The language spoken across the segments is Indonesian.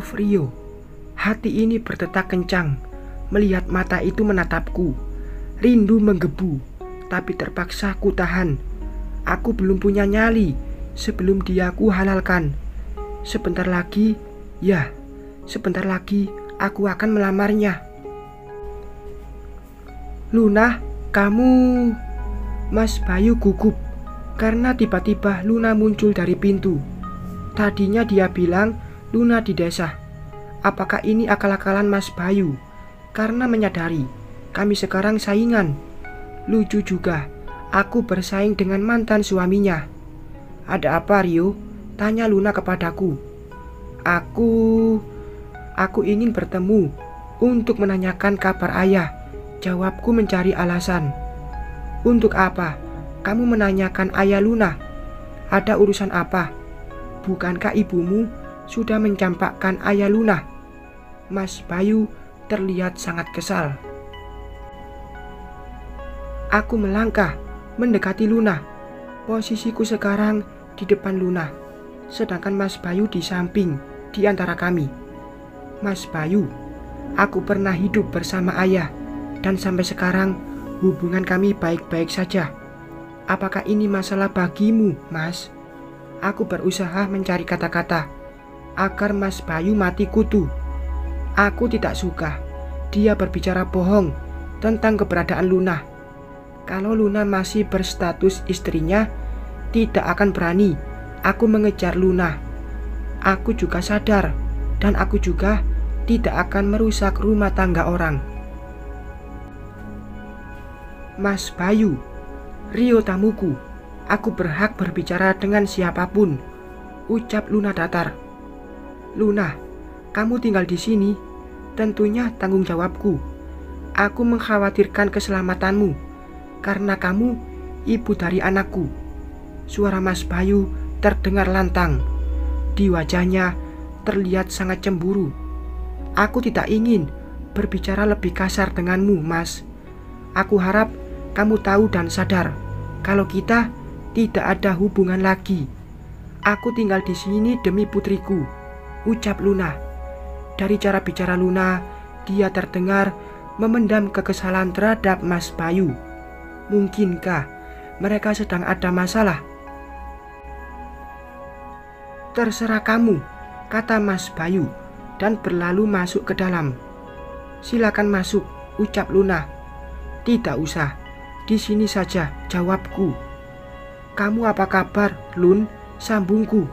of Rio. Hati ini berdetak kencang melihat mata itu menatapku. Rindu menggebu, tapi terpaksa ku tahan. Aku belum punya nyali sebelum dia ku halalkan. Sebentar lagi aku akan melamarnya. Luna, kamu... Mas Bayu gugup karena tiba-tiba Luna muncul dari pintu. Tadinya dia bilang Luna di desa. Apakah ini akal-akalan Mas Bayu? Karena menyadari kami sekarang saingan. Lucu juga, aku bersaing dengan mantan suaminya. Ada apa, Rio? Tanya Luna kepadaku. Aku ingin bertemu untuk menanyakan kabar ayah. Jawabku mencari alasan. Untuk apa kamu menanyakan ayah Luna? Ada urusan apa? Bukankah ibumu sudah mencampakkan ayah Luna? Mas Bayu terlihat sangat kesal. Aku melangkah mendekati Luna. Posisiku sekarang di depan Luna, sedangkan Mas Bayu di samping di antara kami. Mas Bayu, aku pernah hidup bersama ayah dan sampai sekarang hubungan kami baik-baik saja. Apakah ini masalah bagimu, Mas? Aku berusaha mencari kata-kata agar Mas Bayu mati kutu. Aku tidak suka dia berbicara bohong tentang keberadaan Luna. Kalau Luna masih berstatus istrinya, tidak akan berani aku mengejar Luna. Aku juga sadar dan aku juga tidak akan merusak rumah tangga orang. Mas Bayu, Rio tamuku, aku berhak berbicara dengan siapapun, ucap Luna datar. Luna, kamu tinggal di sini, tentunya tanggung jawabku. Aku mengkhawatirkan keselamatanmu, karena kamu ibu dari anakku. Suara Mas Bayu terdengar lantang. Di wajahnya terlihat sangat cemburu. Aku tidak ingin berbicara lebih kasar denganmu, Mas. Aku harap kamu tahu dan sadar kalau kita tidak ada hubungan lagi. Aku tinggal di sini demi putriku, ucap Luna. Dari cara bicara Luna, dia terdengar memendam kekesalan terhadap Mas Bayu. Mungkinkah mereka sedang ada masalah? Terserah kamu, kata Mas Bayu dan berlalu masuk ke dalam. Silakan masuk, ucap Luna. Tidak usah, di sini saja, jawabku. Kamu apa kabar, Lun? Sambungku.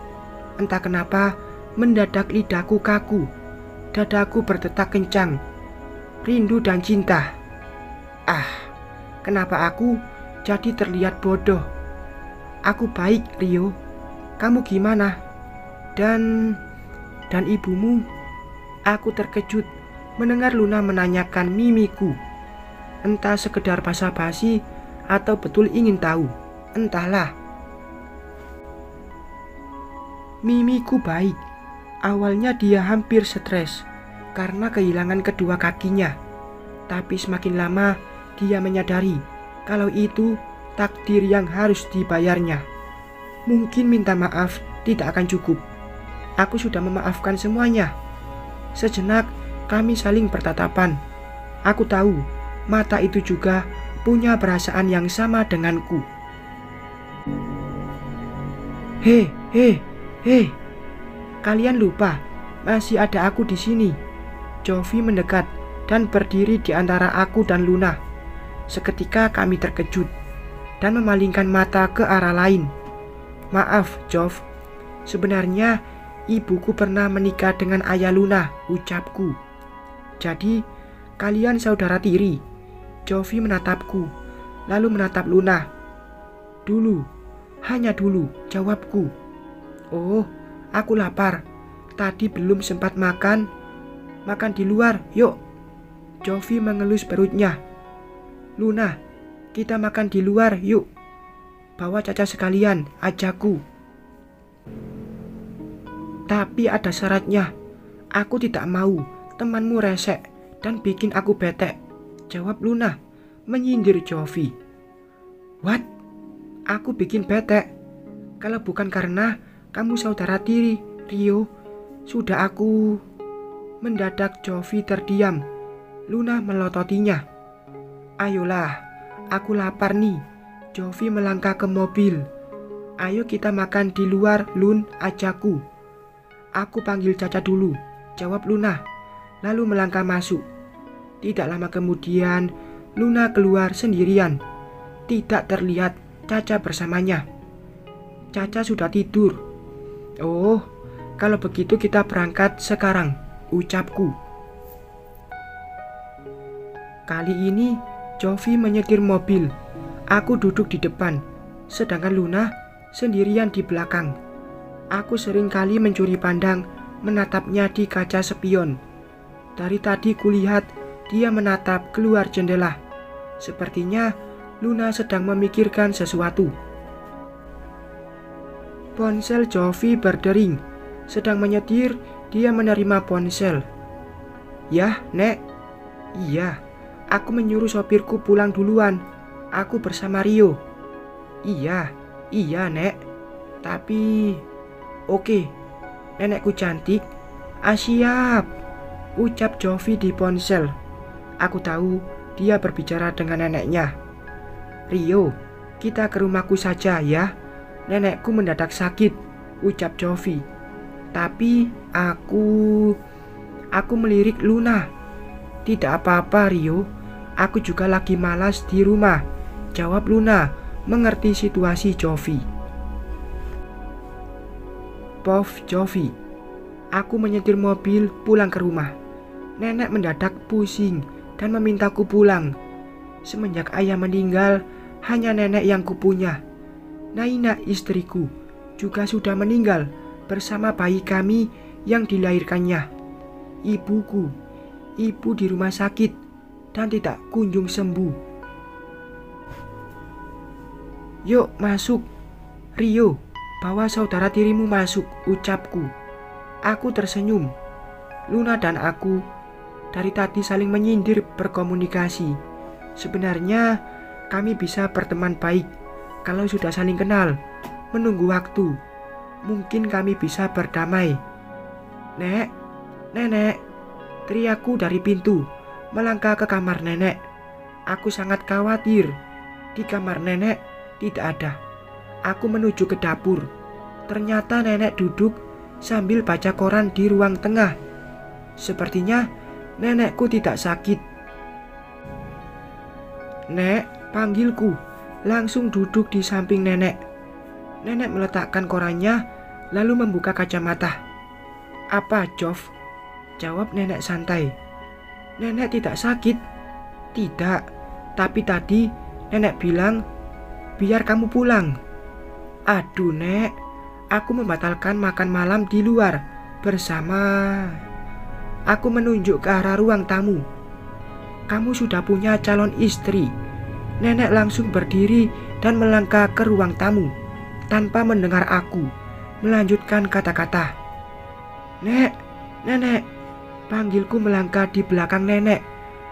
Entah kenapa mendadak lidahku kaku. Dadaku berdetak kencang. Rindu dan cinta. Kenapa aku jadi terlihat bodoh? Aku baik, Rio. Kamu gimana? Dan ibumu? Aku terkejut mendengar Luna menanyakan mimiku. Entah sekedar basa-basi atau betul ingin tahu, entahlah. Mimiku baik. Awalnya dia hampir stres karena kehilangan kedua kakinya. Tapi semakin lama dia menyadari kalau itu takdir yang harus dibayarnya. Mungkin minta maaf tidak akan cukup. Aku sudah memaafkan semuanya. Sejenak kami saling bertatapan. Aku tahu mata itu juga punya perasaan yang sama denganku. Hei, kalian lupa masih ada aku di sini. Jovi mendekat dan berdiri di antara aku dan Luna. Seketika kami terkejut dan memalingkan mata ke arah lain. Maaf, Jov. Sebenarnya ibuku pernah menikah dengan ayah Luna, ucapku. Jadi kalian saudara tiri. Jovi menatapku, lalu menatap Luna. Dulu, hanya dulu, jawabku. Oh, aku lapar. Tadi belum sempat makan. Makan di luar, yuk. Jovi mengelus perutnya. Luna, kita makan di luar, yuk. Bawa Caca sekalian, ajakku. Tapi ada syaratnya. Aku tidak mau temanmu resek dan bikin aku bete, jawab Luna menyindir Jovi. What? Aku bikin bete? Kalau bukan karena kamu saudara tiri, Rio, sudah aku... Mendadak Jovi terdiam. Luna melototinya. "Ayolah, aku lapar nih." Jovi melangkah ke mobil. "Ayo kita makan di luar, Lun, ajakku." "Aku panggil Caca dulu," jawab Luna, lalu melangkah masuk. Tidak lama kemudian, Luna keluar sendirian. Tidak terlihat Caca bersamanya. Caca sudah tidur. "Oh, kalau begitu kita berangkat sekarang," ucapku. Kali ini Jovi menyetir mobil. Aku duduk di depan, sedangkan Luna sendirian di belakang. Aku sering kali mencuri pandang menatapnya di kaca spion. Dari tadi kulihat dia menatap keluar jendela. Sepertinya Luna sedang memikirkan sesuatu. Ponsel Jovi berdering. Sedang menyetir, dia menerima ponsel. "Yah, Nek." "Iya, aku menyuruh sopirku pulang duluan. Aku bersama Rio." Iya, Nek. Tapi... Oke, nenekku cantik." "Siap," ucap Jovi di ponsel. Aku tahu dia berbicara dengan neneknya. "Rio, kita ke rumahku saja ya. Nenekku mendadak sakit," ucap Jovi. Tapi aku melirik Luna. "Tidak apa-apa, Rio. Aku juga lagi malas di rumah," jawab Luna, mengerti situasi Jovi. Pof Jovi. Aku menyetir mobil pulang ke rumah. Nenek mendadak pusing dan memintaku pulang. Semenjak ayah meninggal, hanya nenek yang kupunya. Naina, istriku, juga sudah meninggal bersama bayi kami yang dilahirkannya. Ibu di rumah sakit dan tidak kunjung sembuh. "Yuk masuk, Rio, bawa saudara tirimu masuk," ucapku. Aku tersenyum. Luna dan aku dari tadi saling menyindir berkomunikasi. Sebenarnya kami bisa berteman baik kalau sudah saling kenal, menunggu waktu. Mungkin kami bisa berdamai. "Nek, nenek," teriakku dari pintu, melangkah ke kamar nenek. Aku sangat khawatir. Di kamar nenek tidak ada. Aku menuju ke dapur. Ternyata nenek duduk sambil baca koran di ruang tengah. Sepertinya nenekku tidak sakit. "Nek," panggilku, langsung duduk di samping nenek. Nenek meletakkan korannya, lalu membuka kacamata. "Apa, Jov?" jawab nenek santai. "Nenek tidak sakit." "Tidak, tapi tadi nenek bilang biar kamu pulang." "Aduh, Nek, aku membatalkan makan malam di luar bersama..." Aku menunjuk ke arah ruang tamu. "Kamu sudah punya calon istri." Nenek langsung berdiri dan melangkah ke ruang tamu. Tanpa mendengar aku, melanjutkan kata-kata. "Nek, nenek," panggilku melangkah di belakang nenek,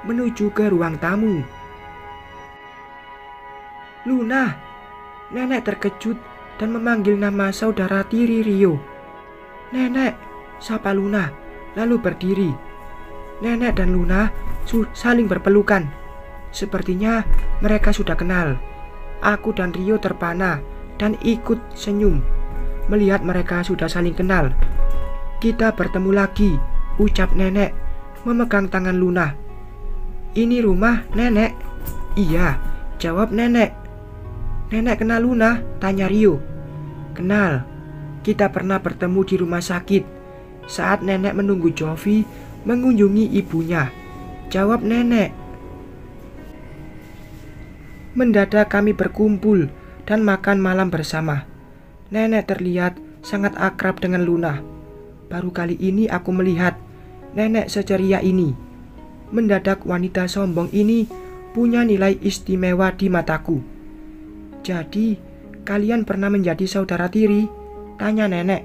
menuju ke ruang tamu. "Luna!" Nenek terkejut dan memanggil nama saudara tiri Rio. "Nenek," sapa Luna, lalu berdiri. Nenek dan Luna saling berpelukan. Sepertinya mereka sudah kenal. Aku dan Rio terpana dan ikut senyum melihat mereka sudah saling kenal. "Kita bertemu lagi," ucap nenek, memegang tangan Luna. "Ini rumah nenek?" "Iya," jawab nenek. "Nenek kenal Luna?" tanya Rio. "Kenal. Kita pernah bertemu di rumah sakit saat nenek menunggu Jovi mengunjungi ibunya," jawab nenek. Mendadak kami berkumpul dan makan malam bersama. Nenek terlihat sangat akrab dengan Luna. Baru kali ini aku melihat nenek seceria ini. Mendadak wanita sombong ini punya nilai istimewa di mataku. "Jadi, kalian pernah menjadi saudara tiri?" tanya nenek,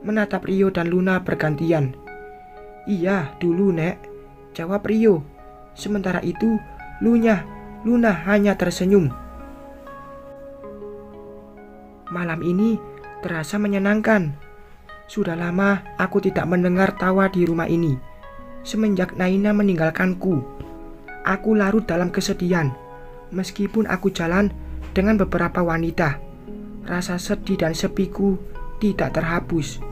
menatap Rio dan Luna bergantian. "Iya, dulu, Nek," jawab Rio. Sementara itu, Luna hanya tersenyum. Malam ini terasa menyenangkan. Sudah lama aku tidak mendengar tawa di rumah ini. semenjak Naina meninggalkanku. Aku larut dalam kesedihan. Meskipun aku jalan dengan beberapa wanita, rasa sedih dan sepiku tidak terhapus.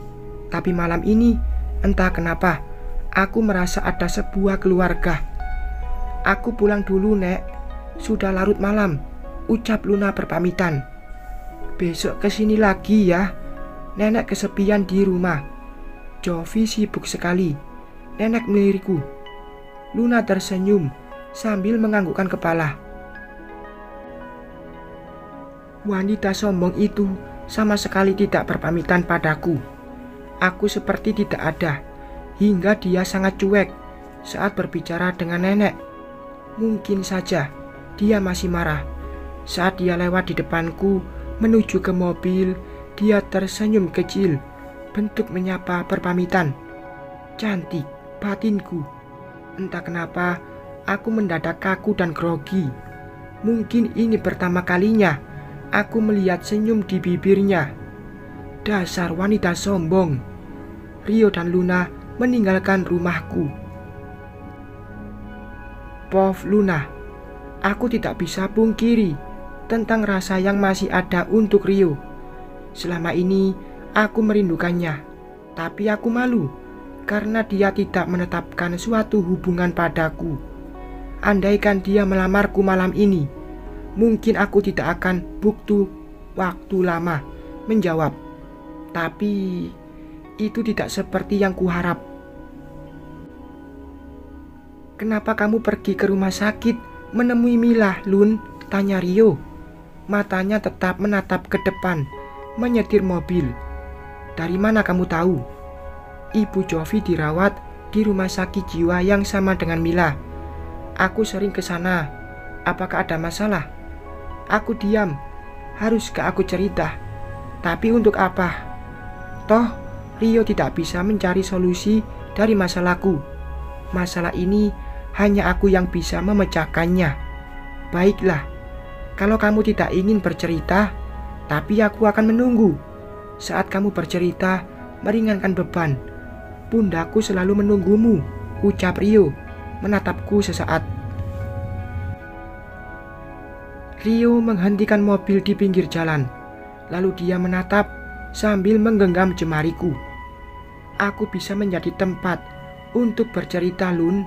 Tapi malam ini, entah kenapa, aku merasa ada sebuah keluarga. Aku pulang dulu, Nek. Sudah larut malam, ucap Luna berpamitan. Besok kesini lagi ya. Nenek kesepian di rumah. Jovi sibuk sekali. Nenek melirikku. Luna tersenyum sambil menganggukkan kepala. Wanita sombong itu sama sekali tidak berpamitan padaku. Aku seperti tidak ada, hingga dia sangat cuek saat berbicara dengan nenek. Mungkin saja dia masih marah. Saat dia lewat di depanku menuju ke mobil, dia tersenyum kecil, bentuk menyapa berpamitan. Cantik batinku. Entah kenapa aku mendadak kaku dan grogi. Mungkin ini pertama kalinya aku melihat senyum di bibirnya. Dasar wanita sombong. Rio dan Luna meninggalkan rumahku. Pov Luna, aku tidak bisa pungkiri tentang rasa yang masih ada untuk Rio. Selama ini aku merindukannya, tapi aku malu karena dia tidak menetapkan suatu hubungan padaku. Andaikan dia melamarku malam ini, mungkin aku tidak akan butuh waktu lama menjawab. Tapi itu tidak seperti yang kuharap. Kenapa kamu pergi ke rumah sakit menemui Mila, Lun? Tanya Rio. Matanya tetap menatap ke depan, menyetir mobil. Dari mana kamu tahu? Ibu Jovi dirawat di rumah sakit jiwa yang sama dengan Mila. Aku sering ke sana. Apakah ada masalah? Aku diam. Haruskah aku cerita? Tapi untuk apa? Toh, Rio tidak bisa mencari solusi dari masalahku. Masalah ini hanya aku yang bisa memecahkannya. Baiklah, kalau kamu tidak ingin bercerita, tapi aku akan menunggu. Saat kamu bercerita, meringankan beban. Pundakku selalu menunggumu, ucap Rio, menatapku sesaat. Rio menghentikan mobil di pinggir jalan. Lalu dia menatap sambil menggenggam jemariku. Aku bisa menjadi tempat untuk bercerita, Lun.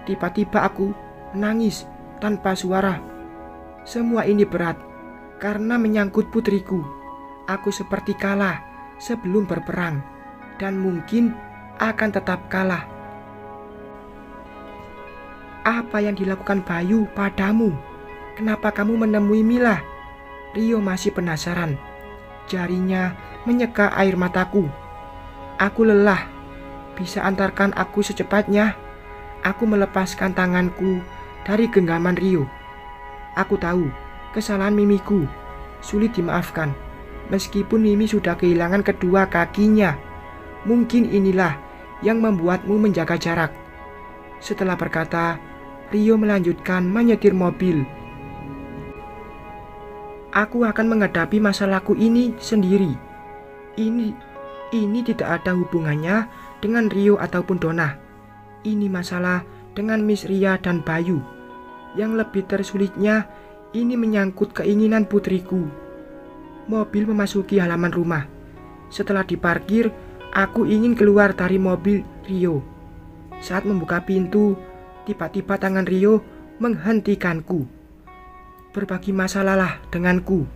Tiba-tiba aku menangis tanpa suara. Semua ini berat karena menyangkut putriku. Aku seperti kalah sebelum berperang, dan mungkin akan tetap kalah. Apa yang dilakukan Bayu padamu? Kenapa kamu menemui Mila? Rio masih penasaran. Jarinya menyeka air mataku. Aku lelah. Bisa antarkan aku secepatnya? Aku melepaskan tanganku dari genggaman Rio. Aku tahu kesalahan Mimiku sulit dimaafkan. Meskipun Mimi sudah kehilangan kedua kakinya, mungkin inilah yang membuatmu menjaga jarak. Setelah berkata, Rio melanjutkan menyetir mobil. Aku akan menghadapi masalahku ini sendiri. Ini tidak ada hubungannya dengan Rio ataupun Donna. Ini masalah dengan Miss Ria dan Bayu. Yang lebih tersulitnya, ini menyangkut keinginan putriku. Mobil memasuki halaman rumah. Setelah diparkir, aku ingin keluar dari mobil Rio. Saat membuka pintu, tiba-tiba tangan Rio menghentikanku. Berbagi masalahlah denganku.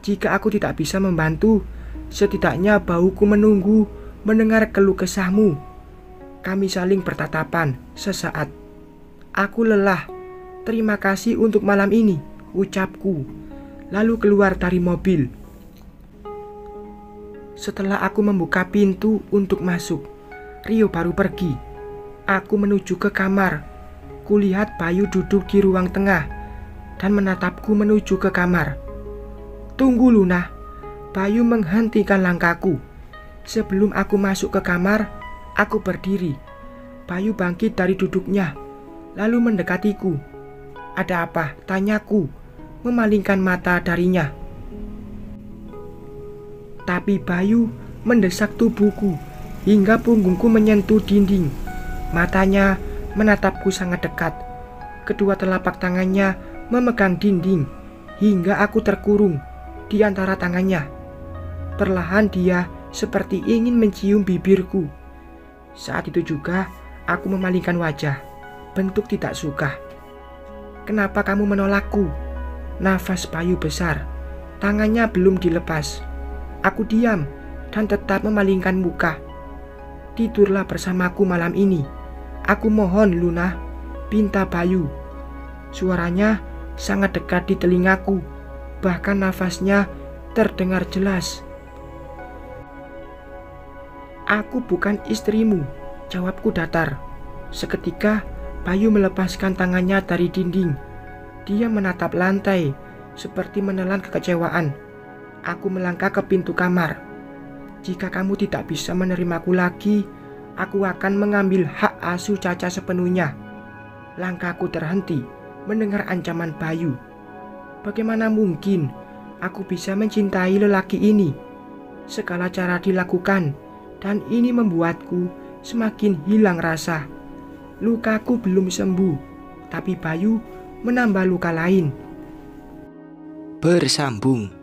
Jika aku tidak bisa membantu, setidaknya bauku menunggu mendengar keluh kesahmu. Kami saling bertatapan sesaat. Aku lelah. Terima kasih untuk malam ini, ucapku. Lalu keluar dari mobil. Setelah aku membuka pintu untuk masuk, Rio baru pergi. Aku menuju ke kamar. Kulihat Bayu duduk di ruang tengah dan menatapku menuju ke kamar. Tunggu, Luna. Bayu menghentikan langkahku. Sebelum aku masuk ke kamar, aku berdiri. Bayu bangkit dari duduknya, lalu mendekatiku. Ada apa? Tanyaku, memalingkan mata darinya. Tapi Bayu mendesak tubuhku hingga punggungku menyentuh dinding. Matanya menatapku sangat dekat. Kedua telapak tangannya memegang dinding hingga aku terkurung di antara tangannya. Perlahan dia seperti ingin mencium bibirku. Saat itu juga aku memalingkan wajah, bentuk tidak suka. "Kenapa kamu menolakku?" Nafas Bayu besar. Tangannya belum dilepas. Aku diam dan tetap memalingkan muka. "Tidurlah bersamaku malam ini. Aku mohon, Luna," pinta Bayu. Suaranya sangat dekat di telingaku, bahkan nafasnya terdengar jelas. "Aku bukan istrimu," jawabku datar. Seketika Bayu melepaskan tangannya dari dinding. Dia menatap lantai seperti menelan kekecewaan. Aku melangkah ke pintu kamar. "Jika kamu tidak bisa menerimaku lagi, aku akan mengambil hak asuh Caca sepenuhnya." Langkahku terhenti mendengar ancaman Bayu. Bagaimana mungkin aku bisa mencintai lelaki ini? Segala cara dilakukan dan ini membuatku semakin hilang rasa. Lukaku belum sembuh, tapi Bayu menambah luka lain. Bersambung.